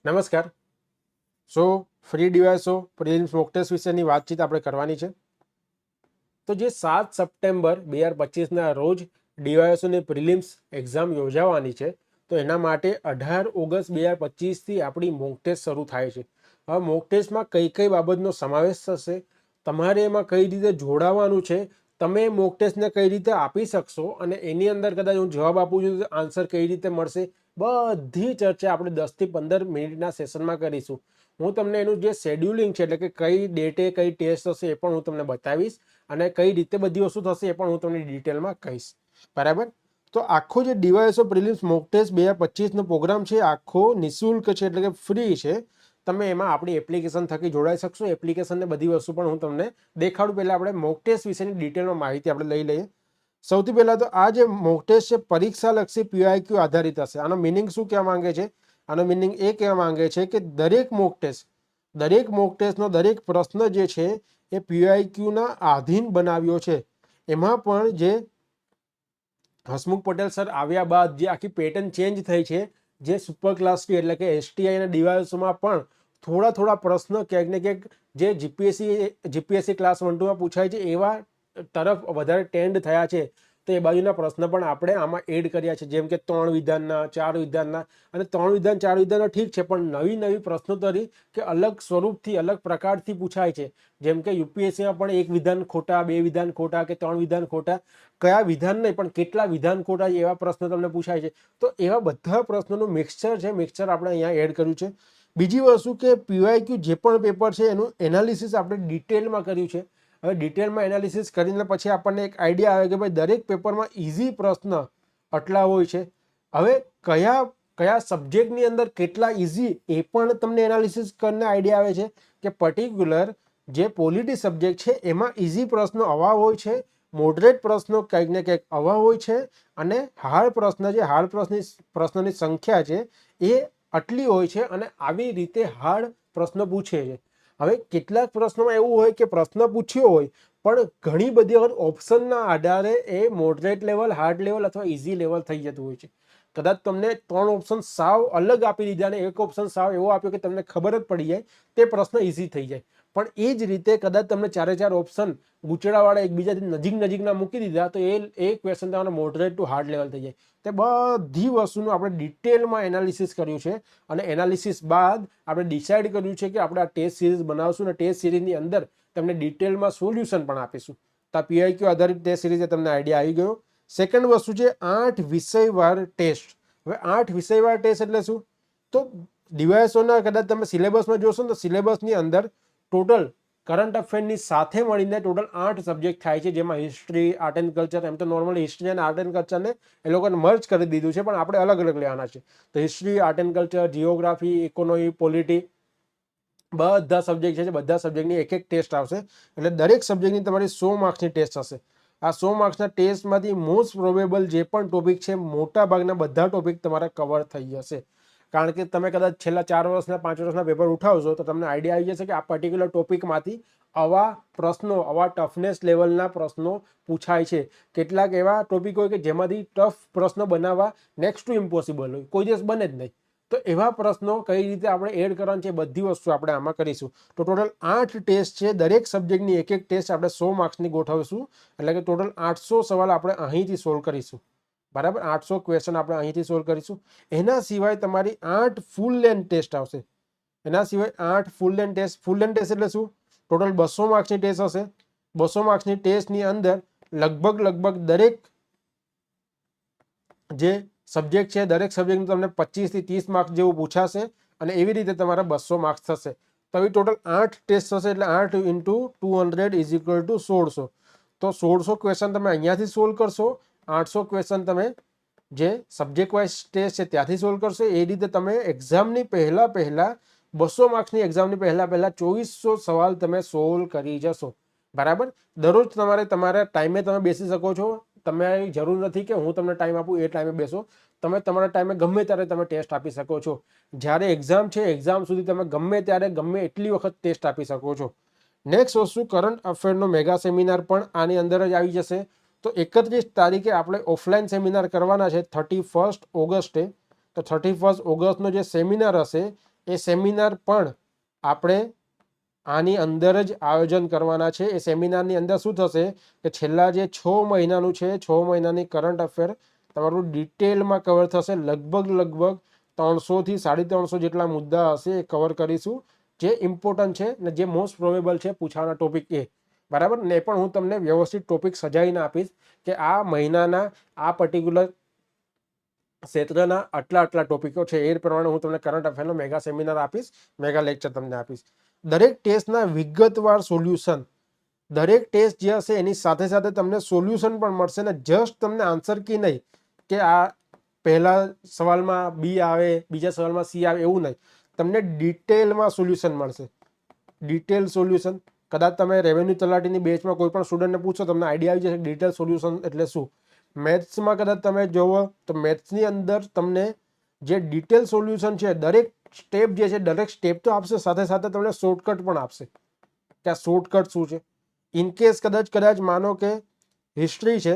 નમસ્કાર. સો free ડીવાયસો prelims mock test વિશેની વાતચીત આપણે કરવાની છે. તો જે 7 સપ્ટેમ્બર 2025ના રોજ ડીવાયસોની પ્રિલિમ્સ એક્ઝામ યોજાવાની છે, તો એના માટે 18 ઓગસ્ટ 2025થી આપણી મોક ટેસ્ટ શરૂ થાય છે. હવે મોક ટેસ્ટમાં કઈ કઈ બાબતનો સમાવેશ થશે, તમારે એમાં કઈ રીતે જોડાવાનું છે, તમે મોક ટેસ્ટને કઈ રીતે આપી શકશો અને એની અંદર કદાચ હું જવાબ આપું છું તો આન્સર કઈ રીતે મળશે, બધી ચર્ચા આપણે 10 થી 15 મિનિટના સેશનમાં કરીશું. હું તમને એનું જે શેડ્યુલિંગ છે, એટલે કે કઈ ડેટે કઈ ટેસ્ટ હશે એ પણ હું તમને બતાવીશ અને કઈ રીતે બધી વસ્તુ થશે એ પણ હું તમને ડિટેલમાં કહીશ. બરાબર. તો આખો જે ડીવાયએસઓ પ્રિલિમ્સ મોક ટેસ્ટ 2025નો પ્રોગ્રામ છે, આખો નિઃશુલ્ક છે, એટલે કે ફ્રી છે. તમે એમાં આપણી એપ્લિકેશન થકી જોડાઈ શકશો. એપ્લિકેશનને બધી વસ્તુ પણ હું તમને દેખાડું. પહેલાં આપણે મોક ટેસ્ટ વિશેની ડિટેલમાં માહિતી આપણે લઈ લઈએ. સૌથી પહેલાં તો આ જે મોક ટેસ્ટ છે પરીક્ષાલક્ષી PYQ આધારિત હશે. આનો મિનિંગ શું કહેવા માંગે છે? આનો મિનિંગ એ કહેવા માંગે છે કે દરેક મોક ટેસ્ટનો દરેક પ્રશ્ન જે છે એ PYQના આધીન બનાવ્યો છે. એમાં પણ જે હસમુખ પટેલ સર આવ્યા બાદ જે આખી પેટર્ન ચેન્જ થઈ છે, જે સુપર ક્લાસ 2 એટલે કે STI અને ડીવાયએસઓમાં પણ થોડા પ્રશ્ન ક્યાંક ને ક્યાંક જે જીપીએસસી ક્લાસ 1-2માં પૂછાય છે એવા તરફ વધારે ટેન્ડ થયા છે. તો એ બાજુના પ્રશ્ન પણ આપણે આમાં એડ કર્યા છે, જેમ કે 3 વિધાનના, 4 વિધાનના. અને 3 વિધાન 4 વિધાનનો ઠીક છે, પણ નવી પ્રશ્નોત્તરી કે અલગ સ્વરૂપથી અલગ પ્રકારથી પૂછાય છે. જેમ કે યુપીએસસીમાં પણ 1 વિધાન ખોટા, 2 વિધાન ખોટા કે 3 વિધાન ખોટા, કયા વિધાન નહીં પણ કેટલા વિધાન ખોટા એવા પ્રશ્નો તમને પૂછાય છે. તો એવા બધા પ્રશ્નોનું મિક્સચર આપણે અહીંયા એડ કર્યું છે. બીજી વસ્તુ કે PYQ જે પણ પેપર છે એનું એનાલિસિસ આપણે ડિટેલમાં કર્યું છે. હવે ડિટેલમાં એનાલિસિસ કરીને પછી આપણને એક આઈડિયા આવે કે ભાઈ દરેક પેપરમાં ઇઝી પ્રશ્ન આટલા હોય છે. હવે કયા સબ્જેક્ટની અંદર કેટલા ઇઝી એ પણ તમને એનાલિસિસ કરીને આઈડિયા આવે છે કે પર્ટિક્યુલર જે પોલિટી સબ્જેક્ટ છે એમાં ઇઝી પ્રશ્નો આવા હોય છે, મોડરેટ પ્રશ્નો કંઈક ને કંઈક આવા હોય છે, અને હાર્ડ પ્રશ્નની સંખ્યા છે એ આટલી હોય છે, અને આવી રીતે હાર્ડ પ્રશ્નો પૂછે છે. હવે કેટલાક પ્રશ્નોમાં એવું હોય કે પ્રશ્ન પૂછ્યો હોય પણ ઘણી બધી વખત ઓપ્શનના આધારે એ મોડરેટ લેવલ, હાર્ડ લેવલ અથવા ઇઝી લેવલ થઈ જતું હોય છે. કદાચ તમને 3 ઓપ્શન સાવ અલગ આપી દીધા અને એક ઓપ્શન સાવ એવો આપ્યો કે તમને ખબર જ પડી જાય, તે પ્રશ્ન ઇઝી થઈ જાય. પણ એ જ રીતે કદાચ તમને 4 ઓપ્શન ગૂંચળાવાળા એકબીજાથી નજીકના મૂકી દીધા તો એ ક્વેશ્ચન તમારો મોડરેટ ટુ હાર્ડ લેવલ થઈ જાય. તે બધી વસ્તુનું આપણે ડિટેલમાં એનાલિસિસ કર્યું છે, અને એનાલિસિસ બાદ આપણે ડિસાઇડ કર્યું છે કે આપણે આ ટેસ્ટ સિરીઝ બનાવશું અને ટેસ્ટ સિરીઝની અંદર તમને ડિટેલમાં સોલ્યુશન પણ આપીશું. તો આ PYQ આધારિત ટેસ્ટ સિરીઝે તમને આઈડિયા આવી ગયો. સેકન્ડ વસ્તુ છે 8 વિષયવાર ટેસ્ટ. હવે 8 વિષયવાર ટેસ્ટ એટલે શું? તો ડીવાયએસઓના કદાચ તમે સિલેબસમાં જોશો ને તો સિલેબસની અંદર ટોટલ કરંટ અફેરની સાથે મળીને ટોટલ 8 સબ્જેક્ટ થાય છે, જેમાં હિસ્ટ્રી, આર્ટ એન્ડ કલ્ચર, એમ તો નોર્મલી હિસ્ટ્રી અને આર્ટ એન્ડ કલ્ચરને એ લોકોને મર્જ કરી દીધું છે, પણ આપણે અલગ લેવાના છે. તો history, art and culture, geography, economy, polity, બધા સબ્જેક્ટ છે. બધા સબ્જેક્ટની એક ટેસ્ટ આવશે, એટલે દરેક સબ્જેક્ટની તમારી 100 માર્ક્સની ટેસ્ટ હશે. આ 100 માર્ક્સના ટેસ્ટમાંથી મોસ્ટ પ્રોબેબલ જે પણ ટોપિક છે, મોટા ભાગના બધા ટોપિક તમારા કવર થઈ જશે. કારણ કે તમે કદાચ છેલ્લા 4 વર્ષના 5 વર્ષના પેપર ઉઠાવશો તો તમને આઈડિયા આવી જશે કે આ પર્ટિક્યુલર ટોપિકમાંથી આવા પ્રશ્નો, આવા ટફનેસ લેવલના પ્રશ્નો પૂછાય છે. કેટલાક એવા ટોપિક હોય કે જેમાંથી ટફ પ્રશ્નો બનાવવા નેક્સ્ટ ટુ ઇમ્પોસિબલ હોય, કોઈ દિવસ બને જ નહીં. તો એવા પ્રશ્નો કઈ રીતે આપણે એડ કરવાના છે, બધી વસ્તુ આપણે આમાં કરીશું. તો ટોટલ 8 ટેસ્ટ છે. દરેક સબ્જેક્ટની એક ટેસ્ટ આપણે 100 માર્ક્સની ગોઠવીશું, એટલે કે ટોટલ 800 સવાલ આપણે અહીંથી સોલ્વ કરીશું. બરાબર, 800 ક્વેશ્ચન આપણે અહીંથી સોલ્વ કરીશું. એના સિવાય તમારી 8 ફૂલ લેન્થ ટેસ્ટ આવશે. એના સિવાય 8 ફૂલ લેન્થ ટેસ્ટ એટલે શું? ટોટલ 200 માર્ક્સની ટેસ્ટ હશે. 200 માર્ક્સની ટેસ્ટની અંદર લગભગ દરેક જે સબ્જેક્ટ છે, દરેક સબ્જેક્ટનું તમને 25 થી 30 માર્ક્સ જેવું પૂછાશે, અને એવી રીતે તમારા 200 માર્ક્સ થશે. તો આવી ટોટલ 8 ટેસ્ટ થશે, એટલે 8 × 200 = 1600. તો 1600 ક્વેશ્ચન તમે અહીંયાથી સોલ્વ કરશો, 800 ક્વેશ્ચન તમે જે સબ્જેક્ટ વાઇઝ ટેસ્ટ છે ત્યાંથી સોલ્વ કરશો. એ રીતે તમે એક્ઝામની પહેલા 200 માર્ક્સની એક્ઝામની પહેલા 2400 સવાલ તમે સોલ્વ કરી જશો. બરાબર. દરરોજ તમારા ટાઈમે તમે બેસી શકો છો. તમારી જરૂર નથી કે હું તમને ટાઈમ આપું એ ટાઈમે બેસો. તમે તમારા ટાઈમે ગમે ત્યારે તમે ટેસ્ટ આપી શકો છો. જ્યારે એક્ઝામ છે, એક્ઝામ સુધી તમે ગમે ત્યારે ગમે એટલી વખત ટેસ્ટ આપી શકો છો. નેક્સ્ટ વસ્તુ, કરંટ અફેરનો મેગા સેમિનાર પણ આની અંદર જ આવી જશે. તો 31 તારીખે આપણે ઓફલાઈન સેમિનાર કરવાના છે, 31 ઓગસ્ટે. તો 31 ઓગસ્ટનો જે સેમિનાર હશે એ સેમિનાર પણ આપણે આની અંદર જ આયોજન કરવાના છે. એ સેમિનારની અંદર શું થશે કે છેલ્લા જે 6 મહિનાનું છે, 6 મહિનાની કરંટ અફેર તમારું ડિટેલમાં કવર થશે. લગભગ 300 થી 350 જેટલા મુદ્દા હશે એ કવર કરીશું, જે ઇમ્પોર્ટન્ટ છે ને જે મોસ્ટ પ્રોબેબલ છે પૂછાવાના ટોપિક એ, બરાબર ને. પણ હું તમને વ્યવસ્થિત ટોપિક સજાવીને આપીશ કે આ મહિનાના આ પર્ટિક્યુલર ક્ષેત્રના આટલા ટોપિકો છે, એ પ્રમાણે હું તમને કરંટ અફેરનો મેગા સેમિનાર આપીશ, મેગા લેક્ચર તમને આપીશ. દરેક ટેસ્ટના વિગતવાર સોલ્યુશન, દરેક ટેસ્ટ જે હશે એની સાથે સાથે તમને સોલ્યુશન પણ મળશે ને. જસ્ટ તમને આન્સર કી નહીં કે આ પહેલા સવાલમાં બી આવે, બીજા સવાલમાં સી આવે, એવું નહીં. તમને ડિટેલમાં સોલ્યુશન મળશે, ડિટેલ સોલ્યુશન. કદાચ તમે રેવન્યુ તલાટીની બેચમાં કોઈ પણ સ્ટુડન્ટને પૂછો, તમને આઈડિયા આવી જશે ડિટેલ સોલ્યુશન એટલે શું. મેથ્સમાં કદાચ તમે જોવો તો મેથ્સની અંદર તમને જે ડિટેલ સોલ્યુશન છે, દરેક સ્ટેપ જે છે, દરેક સ્ટેપ તો આપશે, સાથે સાથે તમને શોર્ટકટ પણ આપશે કે આ શોર્ટકટ શું છે. ઇનકેસ કદાચ માનો કે હિસ્ટ્રી છે,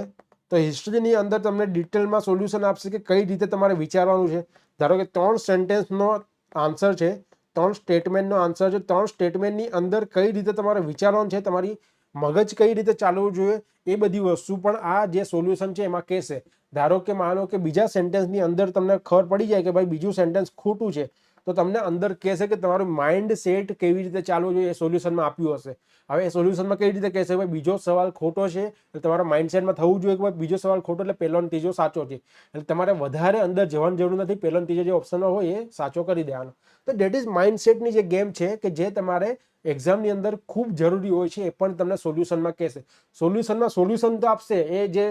તો હિસ્ટ્રીની અંદર તમને ડિટેલમાં સોલ્યુશન આપશે કે કઈ રીતે તમારે વિચારવાનું છે. ધારો કે 3 સેન્ટેન્સનો આન્સર છે, 3 સ્ટેટમેન્ટનો આન્સર છે, 3 સ્ટેટમેન્ટની અંદર કઈ રીતે તમારે વિચારવાનું છે, તમારી મગજ કઈ રીતે ચાલવું જોઈએ, એ બધી વસ્તુ પણ આ જે સોલ્યુશન છે એમાં કહેશે. ધારો કે માનો કે બીજા સેન્ટેન્સની અંદર તમને ખબર પડી જાય કે ભાઈ બીજું સેન્ટેન્સ ખોટું છે, તો તમને અંદર કહેશે કે તમારું માઇન્ડ સેટ કેવી રીતે ચાલવું જોઈએ, એ સોલ્યુશનમાં આપ્યું હશે. હવે એ સોલ્યુશનમાં કઈ રીતે કહેશે ભાઈ બીજો સવાલ ખોટો છે, એટલે તમારા માઇન્ડસેટમાં થવું જોઈએ કે ભાઈ બીજો સવાલ ખોટો એટલે પહેલો અને ત્રીજો સાચો છે. એટલે તમારે વધારે અંદર જવાની જરૂર નથી, પહેલો અને ત્રીજો જે ઓપ્શનમાં હોય એ સાચો કરી દેવાનો. તો ડેટ ઇઝ માઇન્ડસેટની જે ગેમ છે કે જે તમારે એક્ઝામની અંદર ખૂબ જરૂરી હોય છે, એ પણ તમને સોલ્યુશનમાં કહેશે. સોલ્યુશન તો આપશે, એ જે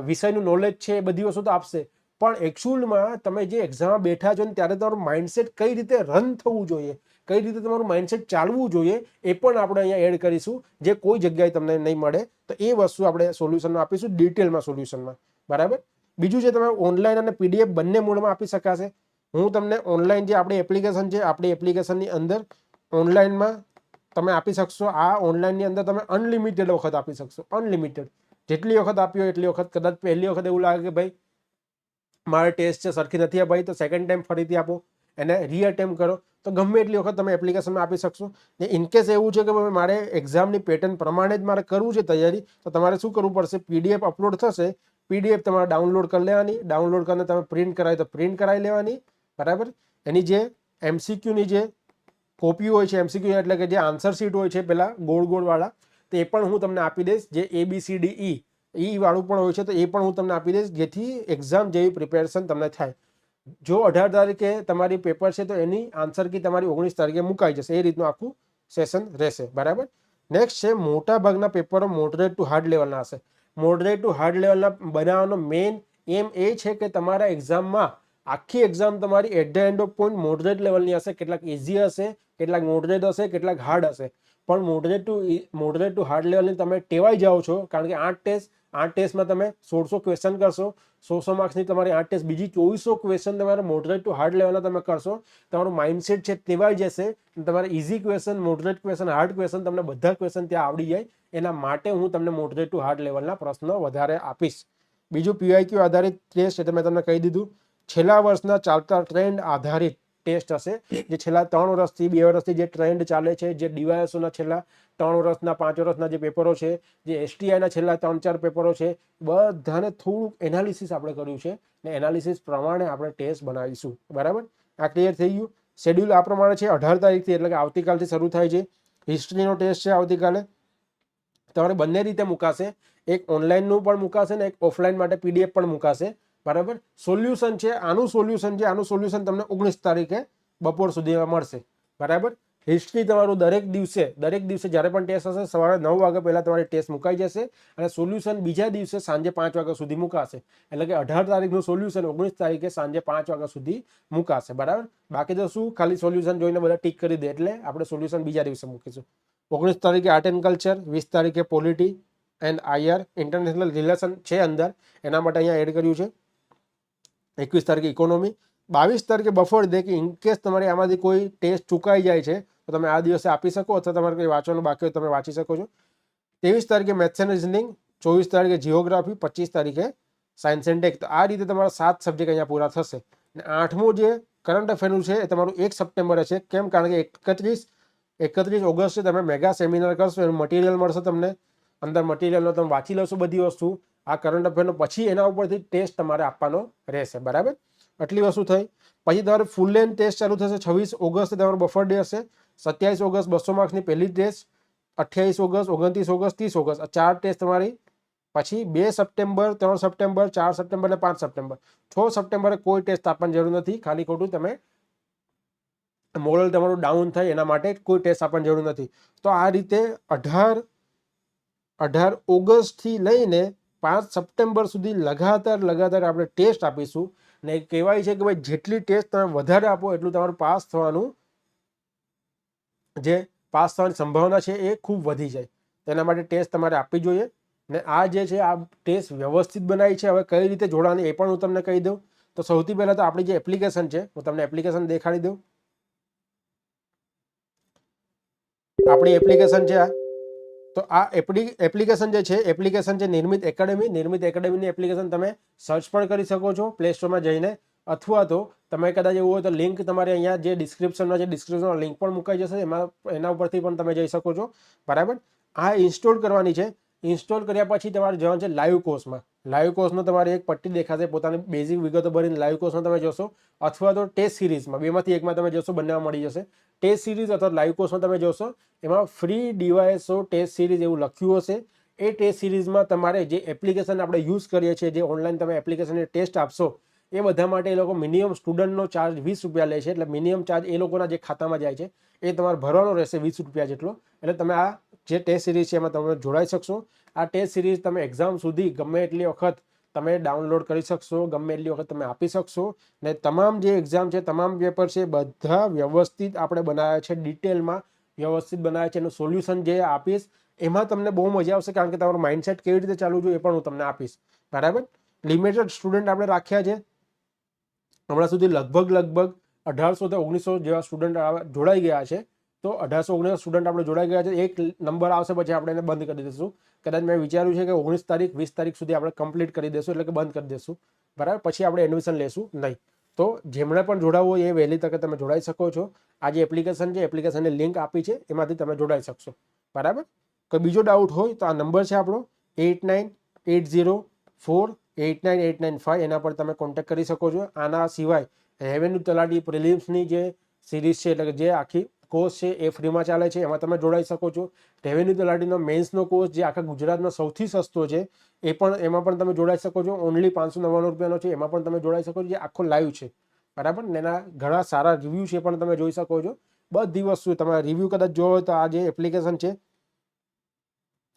વિષયનું નોલેજ છે એ બધી વસ્તુ તો આપશે, પણ એકચ્યુઅલમાં તમે જે એક્ઝામમાં બેઠા છો ને ત્યારે તમારું માઇન્ડસેટ કઈ રીતે રન થવું જોઈએ, કઈ રીતે તમારું માઇન્ડસેટ ચાલવું જોઈએ, એ પણ આપણે અહીંયા એડ કરીશું, જે કોઈ જગ્યાએ તમને નહીં મળે. તો એ વસ્તુ આપણે સોલ્યુશનમાં આપીશું, ડિટેલમાં સોલ્યુશનમાં, બરાબર. બીજું છે, તમે ઓનલાઈન અને પીડીએફ બંને મોડમાં આપી શકાશે. હું તમને ઓનલાઈન જે આપણી એપ્લિકેશન છે, આપણી એપ્લિકેશનની અંદર ઓનલાઈનમાં તમે આપી શકશો. આ ઓનલાઈનની અંદર તમે અનલિમિટેડ વખત આપી શકશો, અનલિમિટેડ. જેટલી વખત આપી હોય એટલી વખત. કદાચ પહેલી વખત એવું લાગે કે ભાઈ મારે ટેસ્ટ છે સરખી નથી ભાઈ, તો સેકન્ડ ટાઈમ ફરીથી આપો, એને રીઅટેમ્પ કરો, તો ગમે એટલી વખત તમે એપ્લિકેશનમાં આપી શકશો. ને ઇનકેસ એવું છે કે ભાઈ મારે એક્ઝામની પેટર્ન પ્રમાણે જ મારે કરવું છે તૈયારી, તો તમારે શું કરવું પડશે, પીડીએફ અપલોડ થશે, પીડીએફ તમારે ડાઉનલોડ કરી લેવાની, ડાઉનલોડ કરીને તમે પ્રિન્ટ કરાવી તો પ્રિન્ટ કરાવી લેવાની, બરાબર. એની જે એમસીક્યુની જે કોપી હોય છે, એમસીક્યુ એટલે કે જે આન્સર શીટ હોય છે પેલા ગોળ વાળા, તો એ પણ હું તમને આપી દઈશ. જે ABCDE વાળું પણ હોય છે, તો એ પણ હું તમને આપી દઈશ, જેથી એક્ઝામ જેવી પ્રિપેરેશન તમને થાય. જો 18 તારીખે તમારી પેપર છે, તો એની આન્સર કી તમારી 19 તારીખે મુકાઈ જશે. એ રીતનું આખું સેશન રહેશે, બરાબર. નેક્સ્ટ છે, મોટા ભાગના પેપરો મોડરેટ ટુ હાર્ડ લેવલના હશે. મોડરેટ ટુ હાર્ડ લેવલના બનાવવાનો મેઇન એમ એ છે કે તમારા એક્ઝામમાં આખી એક્ઝામ તમારી at the end of point moderate લેવલની હશે. કેટલાક ઇઝી હશે, કેટલાક મોડરેટ હશે, કેટલાક હાર્ડ હશે. પણ મોડરેટ ટુ હાર્ડ લેવલની તમે ટેવાઈ જાઓ છો, કારણ કે 8 ટેસ્ટમાં તમે 1600 ક્વેશ્ચન કરશો, 100 માર્ક્સની તમારી 8 ટેસ્ટ, બીજી 2400 ક્વેશ્ચન તમારે મોડરેટ ટુ હાર્ડ લેવલના તમે કરશો. તમારું માઇન્ડસેટ છે ટેવાઈ જશે, તમારે easy question, moderate question, hard question, તમને બધા ક્વેશ્ચન ત્યાં આવડી જાય. એના માટે હું તમને મોડરેટ ટુ હાર્ડ લેવલના પ્રશ્નો વધારે આપીશ. બીજું PIQ આધારિત ટેસ્ટ, એટલે મેં તમને કહી દીધું, છેલ્લા વર્ષના ચાલતા ટ્રેન્ડ આધારિત ટેસ્ટ હશે. જે છેલ્લા 3 વર્ષથી 2 વર્ષથી જે ટ્રેન્ડ ચાલે છે, જે ડીવાયએસઓના છેલ્લા 3 વર્ષના 5 વર્ષના જે પેપરો છે, જે STIના છેલ્લા 3-4 પેપરો છે, બધાને થોડુંક એનાલિસિસ આપણે કર્યું છે, ને એનાલિસિસ પ્રમાણે આપણે ટેસ્ટ બનાવીશું, બરાબર. આ ક્લિયર થઈ ગયું. શેડ્યુલ આ પ્રમાણે છે, 18 તારીખથી એટલે કે આવતીકાલથી શરૂ થાય છે. હિસ્ટ્રીનો ટેસ્ટ છે આવતીકાલે, તમારે બંને રીતે મુકાશે, એક ઓનલાઈનનું પણ મુકાશે ને એક ઓફલાઈન માટે PDF પણ મુકાશે, બરાબર. સોલ્યુશન છે, આનું સોલ્યુશન તમને 19 તારીખે બપોર સુધીમાં મળશે, બરાબર. હિસ્ટ્રી તમારું દરેક દિવસે જ્યારે પણ ટેસ્ટ હશે, સવારે 9 વાગ્યા પહેલાં તમારી ટેસ્ટ મુકાઈ જશે, અને સોલ્યુશન બીજા દિવસે સાંજે 5 વાગ્યા સુધી મુકાશે. એટલે કે 18 તારીખનું સોલ્યુશન 19 તારીખે સાંજે 5 વાગ્યા સુધી મુકાશે, બરાબર. બાકી તો શું, ખાલી સોલ્યુશન જોઈને બધા ટીક કરી દે એટલે આપણે સોલ્યુશન બીજા દિવસે મૂકીશું. 19 તારીખે આર્ટ એન્ડ કલ્ચર, 20 તારીખે polity and IR international relation છે અંદર, એના માટે અહીંયા એડ કર્યું છે. 21 તારીખે ઇકોનોમી, 22 તારીખે બફર ડે, કે ઇનકેસ તમારે આમાંથી કોઈ ટેસ્ટ ચૂકાઈ જાય છે તો તમે આ દિવસે આપી શકો, અથવા તમારે કંઈ વાંચવાનું બાકી હોય તમે વાંચી શકો છો. 23 તારીખે મેથ્સ એન્ડ રિઝનિંગ, 24 તારીખે જીઓગ્રાફી, 25 તારીખે સાયન્સ એન્ડ ટેક. તો આ રીતે તમારા 7 સબ્જેક્ટ અહીંયા પૂરા થશે. અને 8મો જે કરંટ અફેરનું છે એ તમારું 1 સપ્ટેમ્બરે છે. કેમ? કારણ કે 31 ઓગસ્ટે તમે મેગા સેમિનાર કરશો, એનું મટીરિયલ મળશે તમને, અંદર મટીરિયલનો તમે વાંચી લેશો બધી વસ્તુ. આ કરંટ અફેરનો પછી એના ઉપરથી ટેસ્ટ તમારે આપવાનો રહેશે. બરાબર, આટલી વસ્તુ થઈ. પછી તમારે ફૂલ લેન્થ ટેસ્ટ ચાલુ થશે. 26 ઓગસ્ટે તમારો બફર ડે હશે. 27 ઓગસ્ટ 200 માર્ક્સની પહેલી ટેસ્ટ. 28 ઓગસ્ટ, 29 ઓગસ્ટ, 30 ઓગસ્ટ, આ 4 ટેસ્ટ તમારી. પછી 2 સપ્ટેમ્બર, 3 સપ્ટેમ્બર, 4 સપ્ટેમ્બર અને 5 સપ્ટેમ્બર. 6 સપ્ટેમ્બરે કોઈ ટેસ્ટ આપવાની જરૂર નથી. ખાલી ખોટું તમે મોરલ તમારું ડાઉન થાય એના માટે કોઈ ટેસ્ટ આપવાની જરૂર નથી. તો આ રીતે 18 ઓગસ્ટથી લઈને 5 સપ્ટેમ્બર સુધી લગાતાર આપણે ટેસ્ટ આપીશું. ને કહેવાય છે કે ભાઈ જેટલી ટેસ્ટ તમે વધારે આપો એટલું તમારું પાસ થવાની સંભાવના છે એ ખૂબ વધી જાય. તેના માટે ટેસ્ટ તમારે આપવી જોઈએ. ને આ જે છે આ ટેસ્ટ વ્યવસ્થિત બનાવી છે. હવે કઈ રીતે જોડાવાની એ પણ હું તમને કહી દઉં. તો સૌથી પહેલાં તો આપણી જે એપ્લિકેશન છે, હું તમને એપ્લિકેશન દેખાડી દઉં. આપણી એપ્લિકેશન છે આ. તો આ એપ્લિકેશન જે છે, એપ્લિકેશન છે નિર્મિત એકેડમી. નિર્મિત એકેડમીની એપ્લિકેશન તમે સર્ચ પણ કરી શકો છો પ્લે સ્ટોરમાં જઈને, અથવા તો તમે કદાચ એવું હોય તો લિંક તમારે અહીંયા જે ડિસ્ક્રિપ્શનમાં લિંક પણ મુકાઈ જશે, એના ઉપરથી પણ તમે જઈ શકો છો. બરાબર, આ ઇન્સ્ટોલ કરવાની છે. ઇન્સ્ટોલ કર્યા પછી તમારે જવાનું છે લાઈવ કોર્સમાં. લાઈવ કોર્સમાં તમારે એક પટ્ટી દેખાશે, પોતાની બેઝિક વિગતો ભરીને લાઈવ કોર્સમાં તમે જશો, અથવા તો ટેસ્ટ સિરીઝમાં, બેમાંથી એકમાં તમે જશો, બંનેમાં મળી જશે. ટેસ્ટ સિરીઝ અથવા લાઈવ કોર્સમાં તમે જોશો, એમાં ફ્રી ડીવાયએસઓ ટેસ્ટ સિરીઝ એવું લખ્યું હશે. એ ટેસ્ટ સિરીઝમાં તમારે જે એપ્લિકેશન આપણે યુઝ કરીએ છીએ, જે ઓનલાઈન તમે એપ્લિકેશનને ટેસ્ટ આપશો, એ બધા માટે એ લોકો મિનિમમ સ્ટુડન્ટનો ચાર્જ 20 રૂપિયા લે છે. એટલે મિનિમમ ચાર્જ એ લોકોના જે ખાતામાં જાય છે એ તમારે ભરવાનો રહેશે 20 રૂપિયા જેટલો. એટલે તમે આ જે ટેસ્ટ સિરીઝ છે એમાં તમે જોડાઈ શકશો. આ ટેસ્ટ સિરીઝ તમે એક્ઝામ સુધી ગમે એટલી વખત તમે ડાઉનલોડ કરી શકશો, ગમે એટલી વખત તમે આપી શકશો. ને તમામ જે એક્ઝામ છે, તમામ પેપર છે, બધા વ્યવસ્થિત આપણે બનાવ્યા છે, ડિટેલમાં વ્યવસ્થિત બનાવ્યા છે. એનું સોલ્યુશન જે આપીશ એમાં તમને બહુ મજા આવશે, કારણ કે તમારું માઇન્ડસેટ કેવી રીતે ચાલુ જોઈએ એ પણ હું તમને આપીશ. બરાબર, લિમિટેડ સ્ટુડન્ટ આપણે રાખ્યા છે. હમણાં સુધી લગભગ 1800 થી 1900 જેવા સ્ટુડન્ટ જોડાઈ ગયા છે. તો 1800-1900 સ્ટુડન્ટ આપણે જોડાઈ ગયા છે. એક નંબર આવશે પછી આપણે એને બંધ કરી દઈશું. કદાચ મેં વિચાર્યું છે કે 19 તારીખ 20 તારીખ સુધી આપણે કમ્પ્લીટ કરી દઈશું, એટલે કે બંધ કરી દઈશું. બરાબર, પછી આપણે એડમિશન લેશું નહીં. તો જેમણે પણ જોડાવવું હોય એ વહેલી તકે તમે જોડાઈ શકો છો. આ જે એપ્લિકેશન છે, એપ્લિકેશનની લિંક આપી છે, એમાંથી તમે જોડાઈ શકશો. બરાબર, કોઈ બીજો ડાઉટ હોય તો આ નંબર છે આપણો 8980489895. એના પર તમે કોન્ટેક્ટ કરી શકો છો. આના સિવાય રેવન્યુ તલાટી પ્રિલિમ્સની જે સિરીઝ છે, એટલે કે જે આખી કોર્સ છે એ ફ્રીમાં ચાલે છે, એમાં તમે જોડાઈ શકો છો. રેવન્યુ તલાટીનો મેન્સનો કોર્સ જે આખા ગુજરાતમાં સૌથી સસ્તો છે, એમાં પણ તમે જોડાઈ શકો છો. ઓનલી 599 રૂપિયાનો છે. એમાં પણ તમે જોડાઈ શકો છો, જે આખો લાઈવ છે. બરાબર, ને એના ઘણા સારા રિવ્યૂ છે પણ તમે જોઈ શકો છો. બધી વસ્તુ તમારે રિવ્યૂ કદાચ જોવો હોય તો આ જે એપ્લિકેશન છે,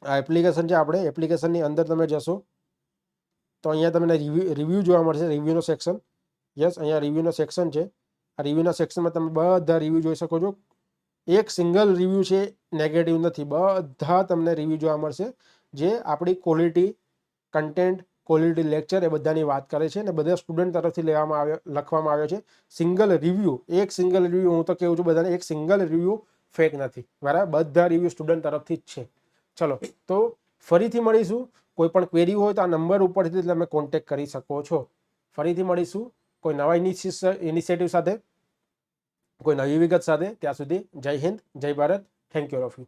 આ એપ્લિકેશન છે, આપણે એપ્લિકેશનની અંદર તમે જશો તો અહીંયા તમને રિવ્યૂ જોવા મળશે. રિવ્યૂનો સેક્શન, યસ, અહીંયા રિવ્યૂનો સેક્શન છે. આ રિવ્યૂના સેક્શનમાં તમે બધા રિવ્યૂ જોઈ શકો છો. એક સિંગલ રિવ્યૂ છે નેગેટિવ નથી, બધા તમને રિવ્યૂ જોવા મળશે, જે આપણી ક્વોલિટી કન્ટેન્ટ, ક્વોલિટી લેક્ચર એ બધાની વાત કરે છે. અને બધા સ્ટુડન્ટ તરફથી લખવામાં આવ્યો છે. સિંગલ રિવ્યૂ, એક સિંગલ રિવ્યૂ, હું તો કહું છું બધાને, એક સિંગલ રિવ્યૂ ફેક નથી. બરાબર, બધા રિવ્યૂ સ્ટુડન્ટ તરફથી જ છે. ચલો, તો ફરીથી મળીશું. કોઈ પણ ક્વેરી હોય તો આ નંબર ઉપરથી તમે કોન્ટેક્ટ કરી શકો છો. ફરીથી મળીશું કોઈ નવા ઇનિશિયેટિવ સાથે, કોઈ નવી વિગત સાથે. ત્યાં સુધી જય હિન્દ, જય Bharat. Thank you all of you.